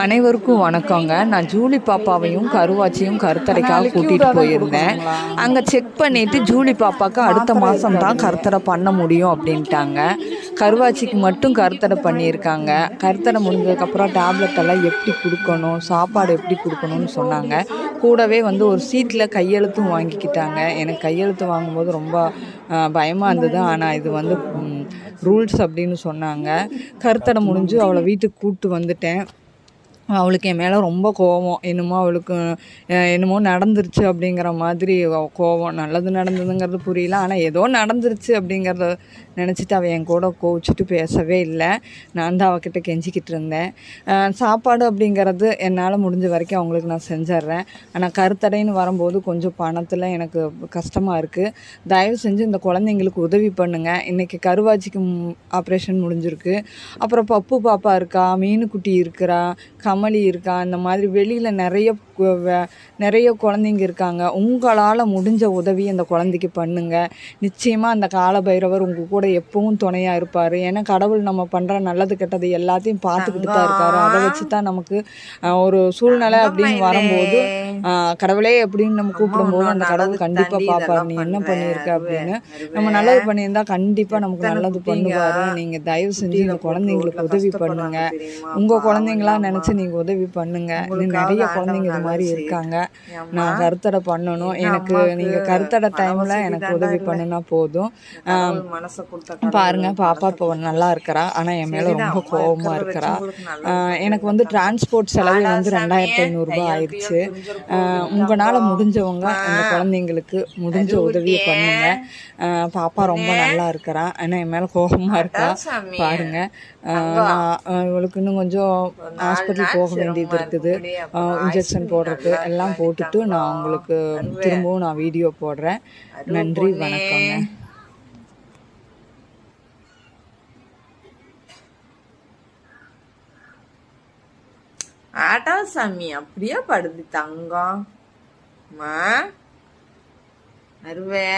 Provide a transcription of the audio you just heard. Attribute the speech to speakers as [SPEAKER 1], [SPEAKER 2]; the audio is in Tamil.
[SPEAKER 1] அனைவருக்கும் வணக்கங்க. நான் ஜூலி பாப்பாவையும் கருவாச்சியும் கருத்தடைக்காக கூட்டிகிட்டு போயிருந்தேன். அங்கே செக் பண்ணிவிட்டு ஜூலி பாப்பாவுக்கு அடுத்த மாதம் தான் கருத்தடை பண்ண முடியும் அப்படின்ட்டாங்க. கருவாச்சிக்கு மட்டும் கருத்தடை பண்ணியிருக்காங்க. கருத்தடை முடிஞ்சதுக்கப்புறம் டேப்லெட் எல்லாம் எப்படி கொடுக்கணும், சாப்பாடு எப்படி கொடுக்கணும்னு சொன்னாங்க. கூடவே ஒரு சீட்டில் கையெழுத்தும் வாங்கிக்கிட்டாங்க. எனக்கு கையெழுத்து வாங்கும்போது ரொம்ப பயமாக இருந்தது. ஆனால் இது ரூல்ஸ் அப்படின்னு சொன்னாங்க. கருத்தடை முடிஞ்சு அவளை வீட்டுக்கு கூப்பிட்டு வந்துட்டேன். அவளுக்கு என் மேலே ரொம்ப கோவம். என்னமோ நடந்துருச்சு அப்படிங்கிற மாதிரி கோவம். நல்லது நடந்ததுங்கிறது புரியல. ஆனால் ஏதோ நடந்துருச்சு அப்படிங்கிறத நினச்சிட்டு அவள் என் கூட கோவிச்சிட்டு பேசவே இல்லை. நான் தான் அவகிட்ட கெஞ்சிக்கிட்டு இருந்தேன். சாப்பாடு அப்படிங்கிறது என்னால் முடிஞ்ச வரைக்கும் அவங்களுக்கு நான் செஞ்சிட்றேன். ஆனால் கருத்தடைன்னு வரும்போது கொஞ்சம் பணத்தில் எனக்கு கஷ்டமாக இருக்குது. தயவு செஞ்சு இந்த குழந்தைங்களுக்கு உதவி பண்ணுங்கள். இன்றைக்கி கருவாச்சிக்கு ஆப்ரேஷன் முடிஞ்சிருக்கு. அப்புறம் பப்பு பாப்பா இருக்கா, மீனுக்குட்டி இருக்கிறா, கமலி இருக்கா, இந்த மாதிரி வெளியில் நிறைய குழந்தைங்க இருக்காங்க. உங்களால் முடிஞ்ச உதவி அந்த குழந்தைக்கு பண்ணுங்கள். நிச்சயமாக அந்த காலபைரவர் உங்கள் கூட எப்பவும் துணையாக இருப்பார். ஏன்னா கடவுள் நம்ம பண்ணுற நல்லது கெட்டது எல்லாத்தையும் பார்த்துக்கிட்டு தான் இருக்காரு. அதை வச்சு தான் நமக்கு ஒரு சூழ்நிலை அப்படின்னு வரும்போது கடவுளே அப்படின்னு நம்ம கூப்பிடும்போது அந்த கடவுள் கண்டிப்பாக பார்ப்பார். நீ என்ன பண்ணியிருக்க அப்படின்னு. நம்ம நல்லது பண்ணியிருந்தால் கண்டிப்பாக நமக்கு நல்லது பண்ணுவார். நீங்கள் தயவு செஞ்சு இந்த குழந்தைங்களுக்கு உதவி பண்ணுங்கள். உங்கள் குழந்தைங்களா நினச்சி நீங்கள் உதவி பண்ணுங்கள். இன்னும் நிறைய குழந்தைங்க இது மாதிரி இருக்காங்க. நான் கருத்தடை பண்ணணும். எனக்கு நீங்கள் கருத்தடை டைமில் எனக்கு உதவி பண்ணுனா போதும். பாருங்க, பாப்பா இப்போ நல்லா இருக்கிறா. ஆனால் என் மேலே ரொம்ப கோபமாக இருக்கிறா. எனக்கு டிரான்ஸ்போர்ட் செலவு 2500 ஆயிடுச்சு. உங்களால் முடிஞ்சவங்க அந்த குழந்தைங்களுக்கு முடிஞ்ச உதவியை பண்ணுங்க. பாப்பா ரொம்ப நல்லா இருக்கிறா. ஆனால் என் மேலே கோபமாக இருக்கா. பாருங்க, இவளுக்கு இன்னும் கொஞ்சம் ஹாஸ்பிட்டல் போக வேண்டியது இருக்குது. இன்ஜெக்ஷன் போடுறதுக்கு எல்லாம் போட்டுட்டு நான் உங்களுக்கு திரும்பவும் நான் வீடியோ போடுறேன். நன்றி, வணக்கங்க.
[SPEAKER 2] ஆட்டா சாமி அப்படியே படுது தங்கம். அருவே